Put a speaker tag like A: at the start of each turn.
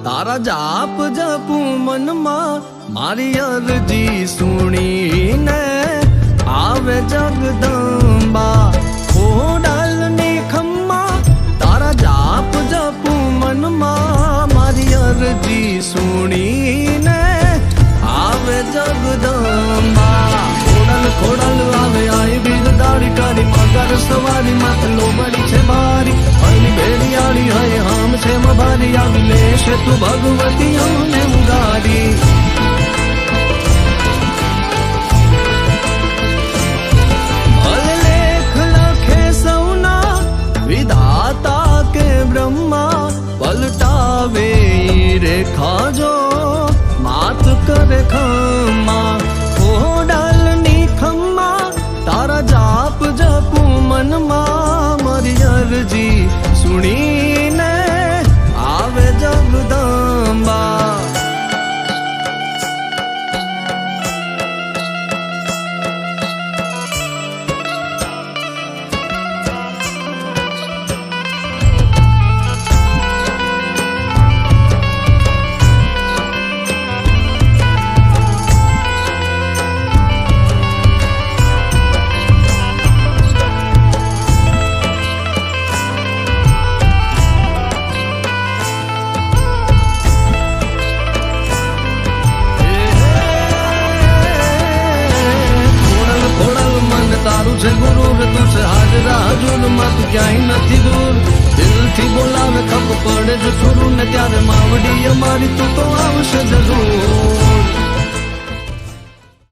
A: તારા જાપ જપું મનમાં મારી અરજી સુણીને આવે જગદંબા ખોડાલની ખમ્મા તારા જાપ જપું મનમાં મારી અરજી સુણીને આવે જગદંબા ખોડાલ આવે આઈ બિરદારી કરી મગર સવારી માટલો બળી છે મારી અલી બેડિયાળી હય હામ છે મભારી આવી લેશે તું ભગવતીઓને ઉગારી લેખ લખે સૌના વિધાતા કે બ્રહ્મા પલટાવે રેખા જો માત કરે ખમ્મા ખોડાલની ખમ્મા તારા જાપ જપું મનમાં મારી અરજી સુણીને આવે જગદંબા તારું છે ગુરુ તું છે હાજરા હજુર મત ક્યાંય નથી દૂર દિલથી બોલાવે ખપ પડે જો સુરું ને ત્યારે માવડી અમારી તું તો આવશે